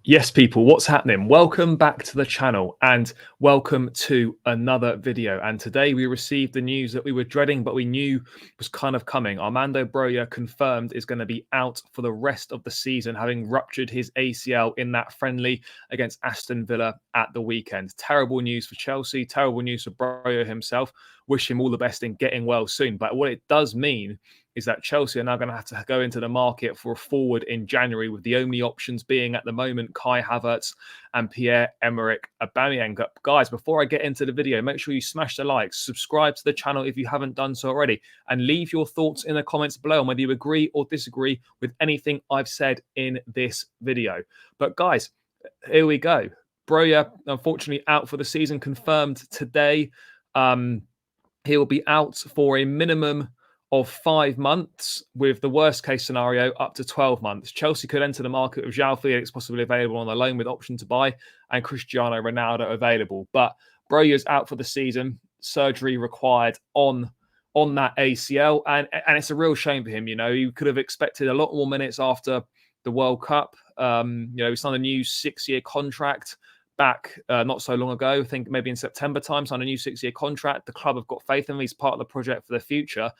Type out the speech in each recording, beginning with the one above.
Yes, people, what's happening? Welcome back to the channel and welcome to another video. And today we received the news that we were dreading, but we knew was kind of coming. Armando Broja confirmed is going to be out for the rest of the season, having ruptured his ACL in that friendly against Aston Villa at the weekend. Terrible news for Chelsea, terrible news for Broja himself. Wish him all the best in getting well soon. But what it does mean is that Chelsea are now going to have to go into the market for a forward in January, with the only options being at the moment Kai Havertz and Pierre-Emerick Aubameyang. Guys, before I get into the video, make sure you smash the like, subscribe to the channel if you haven't done so already, and leave your thoughts in the comments below on whether you agree or disagree with anything I've said in this video. But guys, here we go. Broja, unfortunately, out for the season, confirmed today. He will be out for a minimum of 5 months, with the worst case scenario up to 12 months. Chelsea could enter the market with João Felix possibly available on the loan with option to buy, and Cristiano Ronaldo available. But Broja's out for the season, surgery required on that ACL, and it's a real shame for him. You know, he could have expected a lot more minutes after the World Cup. He signed a new 6-year contract back not so long ago. I think maybe in September time, signed a new 6-year contract. The club have got faith in him. He's part of the project for the future.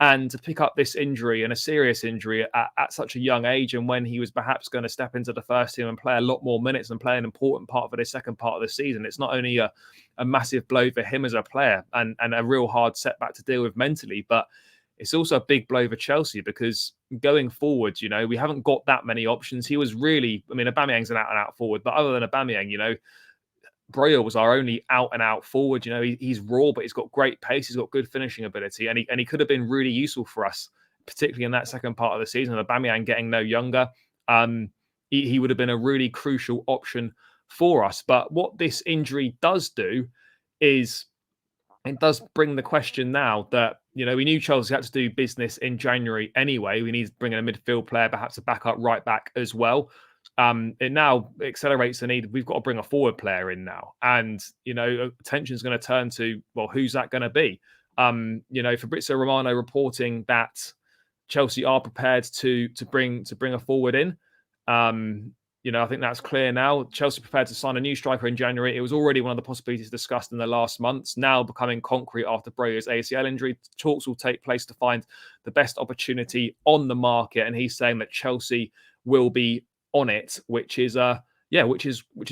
And to pick up this injury, and a serious injury at such a young age, and when he was perhaps going to step into the first team and play a lot more minutes and play an important part for the second part of the season, it's not only a massive blow for him as a player and a real hard setback to deal with mentally, but it's also a big blow for Chelsea, because going forward, you know, we haven't got that many options. He was really, I mean, Aubameyang's an out-and-out forward, but other than Aubameyang, you know, Broja was our only out-and-out forward. You know, he's raw, but he's got great pace. He's got good finishing ability, and he could have been really useful for us, particularly in that second part of the season. Aubameyang getting no younger, he would have been a really crucial option for us. But what this injury does do is it does bring the question now that, you know, we knew Chelsea had to do business in January anyway. We need to bring in a midfield player, perhaps a backup right back as well. It now accelerates the need. We've got to bring a forward player in now, and you know, attention is going to turn to, well, who's that going to be? Fabrizio Romano reporting that Chelsea are prepared to bring a forward in. I think that's clear now. Chelsea prepared to sign a new striker in January. It was already one of the possibilities discussed in the last months, now becoming concrete after Broja's ACL injury. Talks will take place to find the best opportunity on the market, and he's saying that Chelsea will be on it, which is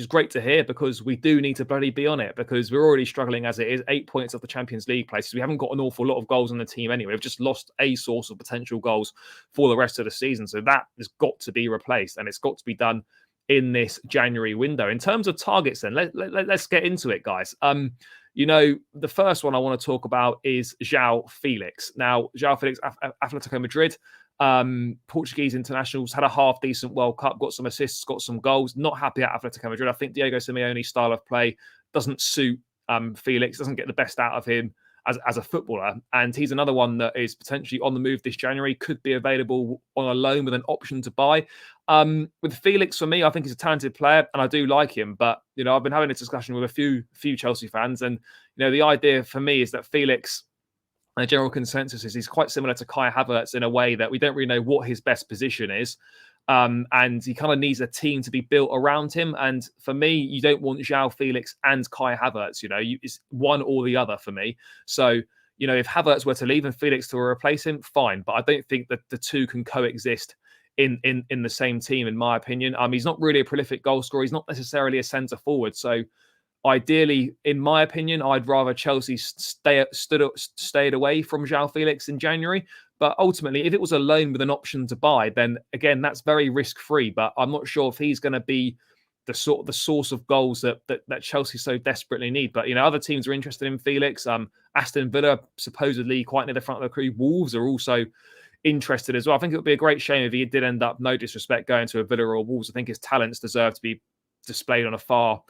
great to hear, because we do need to bloody be on it, because we're already struggling as it is. 8 points off the Champions League places. We haven't got an awful lot of goals on the team anyway. We've just lost a source of potential goals for the rest of the season. So that has got to be replaced, and it's got to be done in this January window. In terms of targets, then let's get into it, guys. The first one I want to talk about is João Felix. Now, João Felix, Atletico Madrid, Portuguese internationals, had a half-decent World Cup, got some assists, got some goals. Not happy at Atletico Madrid. I think Diego Simeone's style of play doesn't suit Felix, doesn't get the best out of him as a footballer. And he's another one that is potentially on the move this January, could be available on a loan with an option to buy. With Felix, for me, I think he's a talented player and I do like him. But, you know, I've been having this discussion with a few Chelsea fans. And, you know, the idea for me is that Felix, the general consensus is he's quite similar to Kai Havertz in a way that we don't really know what his best position is. And he kind of needs a team to be built around him. And for me, you don't want João Felix and Kai Havertz. You know, it's one or the other for me. So, you know, if Havertz were to leave and Felix to replace him, fine. But I don't think that the two can coexist in the same team, in my opinion. He's not really a prolific goal scorer. He's not necessarily a centre forward. So ideally, in my opinion, I'd rather Chelsea stayed away from João Felix in January. But ultimately, if it was a loan with an option to buy, then again, that's very risk-free. But I'm not sure if he's going to be the source of goals that Chelsea so desperately need. But, you know, other teams are interested in Felix. Aston Villa, supposedly quite near the front of the crew. Wolves are also interested as well. I think it would be a great shame if he did end up, no disrespect, going to a Villa or Wolves. I think his talents deserve to be displayed on a far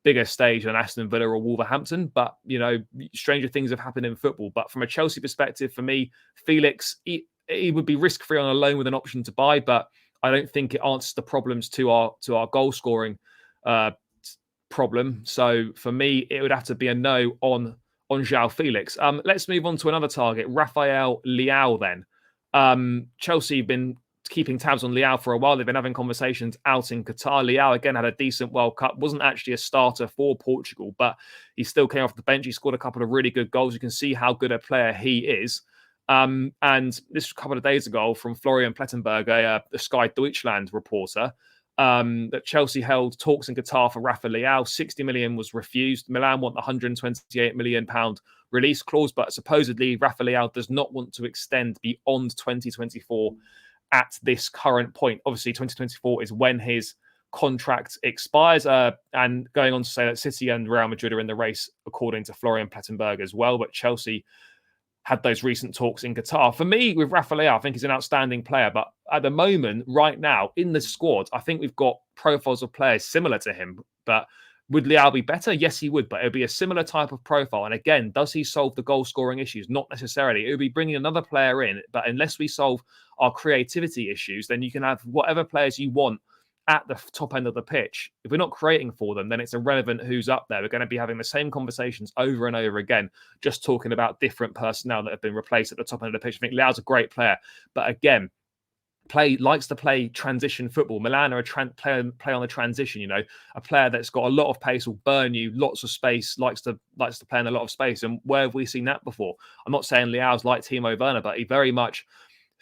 bigger stage than Aston Villa or Wolverhampton. But, you know, stranger things have happened in football. But from a Chelsea perspective, for me, Felix, he would be risk-free on a loan with an option to buy, but I don't think it answers the problems to our goal scoring problem. So for me, it would have to be a no on João Felix. Let's move on to another target, Rafael Leao then. Chelsea have been keeping tabs on Leao for a while. They've been having conversations out in Qatar. Leao, again, had a decent World Cup. Wasn't actually a starter for Portugal, but he still came off the bench. He scored a couple of really good goals. You can see how good a player he is. And this was a couple of days ago from Florian Plettenberg, a Sky Deutschland reporter, that Chelsea held talks in Qatar for Rafa Leao. 60 million was refused. Milan want the 128 million pound release clause, but supposedly Rafa Leao does not want to extend beyond 2024 at this current point. Obviously, 2024 is when his contract expires, and going on to say that City and Real Madrid are in the race, according to Florian Plettenberg as well, but Chelsea had those recent talks in Qatar. For me, with Rafa Leao, I think he's an outstanding player. But at the moment, right now, in the squad, I think we've got profiles of players similar to him. But would Leao be better? Yes, he would. But it would be a similar type of profile. And again, does he solve the goal-scoring issues? Not necessarily. It would be bringing another player in. But unless we solve our creativity issues, then you can have whatever players you want at the top end of the pitch. If we're not creating for them, then it's irrelevant who's up there. We're going to be having the same conversations over and over again, just talking about personnel that have been replaced at the top end of the pitch. I think Leao's a great player, but again, likes to play transition football. Milan are a play on the transition, you know, a player that's got a lot of pace, will burn you, lots of space, likes to play in a lot of space. And where have we seen that before? I'm not saying Leao's like Timo Werner, but he very much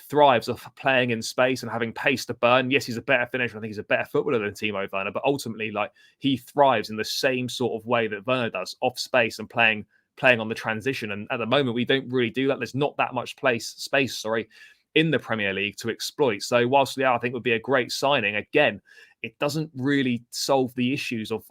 thrives of playing in space and having pace to burn. Yes, he's a better finisher. I think he's a better footballer than Timo Werner, but ultimately, like, he thrives in the same sort of way that Werner does, off space and playing on the transition. And at the moment, we don't really do that. There's not that much space, in the Premier League to exploit. So whilst Leao, I think, would be a great signing, again, it doesn't really solve the issues of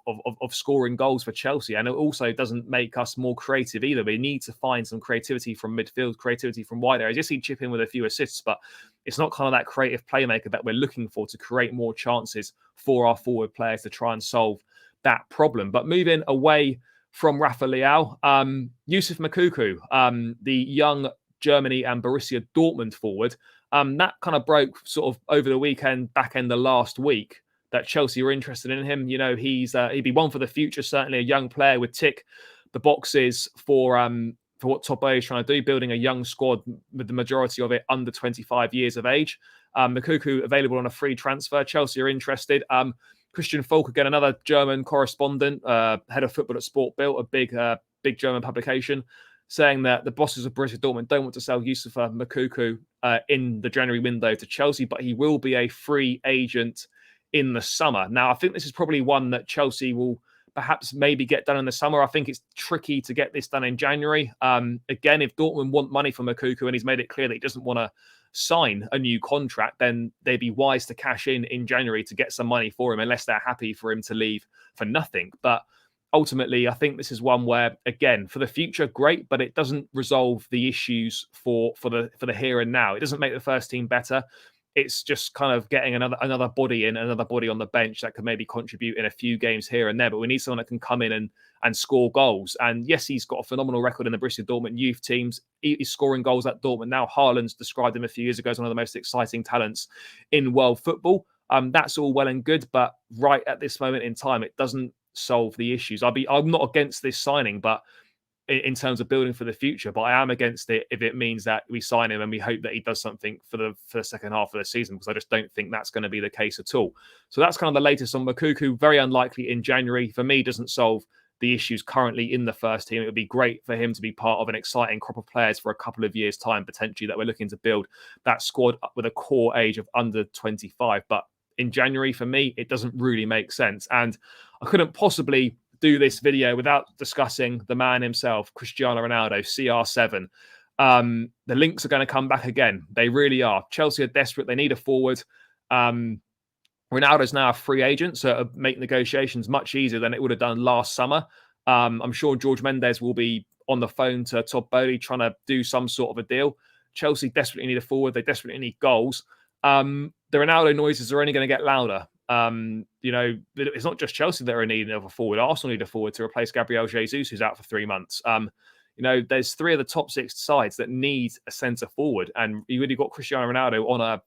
scoring goals for Chelsea. And it also doesn't make us more creative either. We need to find some creativity from midfield, creativity from wide areas. Yes, he'd chip in with a few assists, but it's not kind of that creative playmaker that we're looking for to create more chances for our forward players to try and solve that problem. But moving away from Rafa Leao, Yusuf Moukoko, the young Germany and Borussia Dortmund forward, that kind of broke sort of over the weekend, back end of last week, that Chelsea were interested in him. You know, he'd be one for the future, certainly a young player, would tick the boxes for what Topo is trying to do, building a young squad with the majority of it under 25 years of age. Moukoko available on a free transfer. Chelsea are interested. Christian Falk, again, another German correspondent, head of football at Sport Bild, a big German publication, saying that the bosses of Borussia Dortmund don't want to sell Yusuf Moukoko in the January window to Chelsea, but he will be a free agent in the summer. Now, I think this is probably one that Chelsea will perhaps maybe get done in the summer. I think it's tricky to get this done in January. Again, if Dortmund want money from Moukoko and he's made it clear that he doesn't want to sign a new contract, then they'd be wise to cash in January to get some money for him, unless they're happy for him to leave for nothing. But ultimately, I think this is one where, again, for the future, great, but it doesn't resolve the issues for the here and now. It doesn't make the first team better. It's just kind of getting another body on the bench that could maybe contribute in a few games here and there. But we need someone that can come in and score goals. And yes, he's got a phenomenal record in the Borussia Dortmund youth teams. He's scoring goals at Dortmund now. Haaland's described him a few years ago as one of the most exciting talents in world football. That's all well and good, but right at this moment in time, it doesn't solve the issues. I'm not against this signing, but in terms of building for the future, but I am against it if it means that we sign him and we hope that he does something for the second half of the season, because I just don't think that's going to be the case at all. So that's kind of the latest on Moukoko. Very unlikely in January. For me, doesn't solve the issues currently in the first team. It would be great for him to be part of an exciting crop of players for a couple of years' time, potentially, that we're looking to build that squad up with a core age of under 25. But in January, for me, it doesn't really make sense. And I couldn't possibly do this video without discussing the man himself, Cristiano Ronaldo, CR7. The links are going to come back again. They really are. Chelsea are desperate. They need a forward. Ronaldo's now a free agent, so it'll make negotiations much easier than it would have done last summer. I'm sure George Mendes will be on the phone to Todd Bowley trying to do some sort of a deal. Chelsea desperately need a forward. They desperately need goals. The Ronaldo noises are only going to get louder. It's not just Chelsea that are in need of a forward. Arsenal need a forward to replace Gabriel Jesus, who's out for 3 months. There's 3 of the top 6 sides that need a centre forward, and you really got Cristiano Ronaldo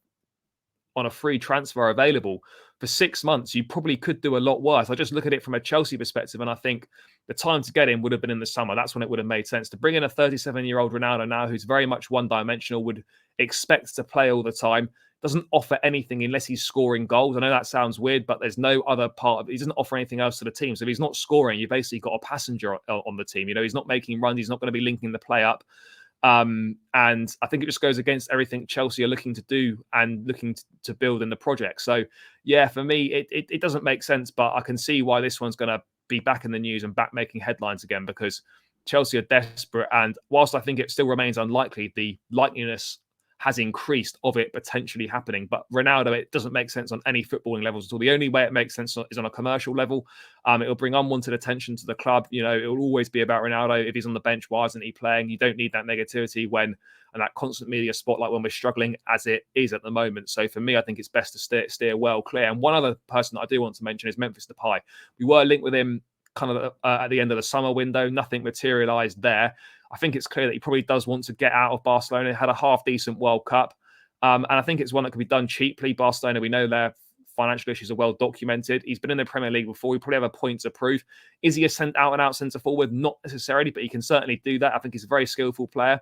on a free transfer available for 6 months. You probably could do a lot worse. I just look at it from a Chelsea perspective, and I think the time to get him would have been in the summer. That's when it would have made sense to bring in a 37-year-old Ronaldo now, who's very much one-dimensional, would expect to play all the time. doesn't offer anything unless he's scoring goals. I know that sounds weird, but there's no other part of it. He doesn't offer anything else to the team. So if he's not scoring, you've basically got a passenger on the team. You know, he's not making runs. He's not going to be linking the play up. And I think it just goes against everything Chelsea are looking to do and looking to build in the project. So, yeah, for me, it doesn't make sense, but I can see why this one's going to be back in the news and back making headlines again, because Chelsea are desperate. And whilst I think it still remains unlikely, the likeliness has increased of it potentially happening. But Ronaldo, it doesn't make sense on any footballing levels at all. The only way it makes sense is on a commercial level. It'll bring unwanted attention to the club. You know, it will always be about Ronaldo. If he's on the bench, why isn't he playing? You don't need that negativity and that constant media spotlight when we're struggling as it is at the moment. So for me, I think it's best to steer well clear. And one other person that I do want to mention is Memphis Depay. We were linked with him kind of at the end of the summer window. Nothing materialised there. I think it's clear that he probably does want to get out of Barcelona. He had a half-decent World Cup. And I think it's one that could be done cheaply. Barcelona, we know their financial issues are well documented. He's been in the Premier League before. We probably have a point to prove. Is he a out-and-out centre-forward? Not necessarily, but he can certainly do that. I think he's a very skillful player.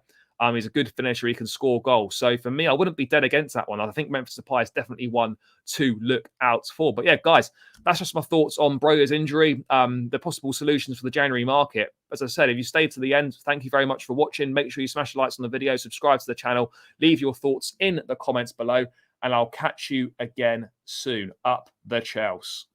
He's a good finisher. He can score goals. So for me, I wouldn't be dead against that one. I think Memphis Depay is definitely one to look out for. But yeah, guys, that's just my thoughts on Broja's injury, the possible solutions for the January market. As I said, if you stayed to the end, thank you very much for watching. Make sure you smash the likes on the video, subscribe to the channel, leave your thoughts in the comments below, and I'll catch you again soon. Up the Chelsea.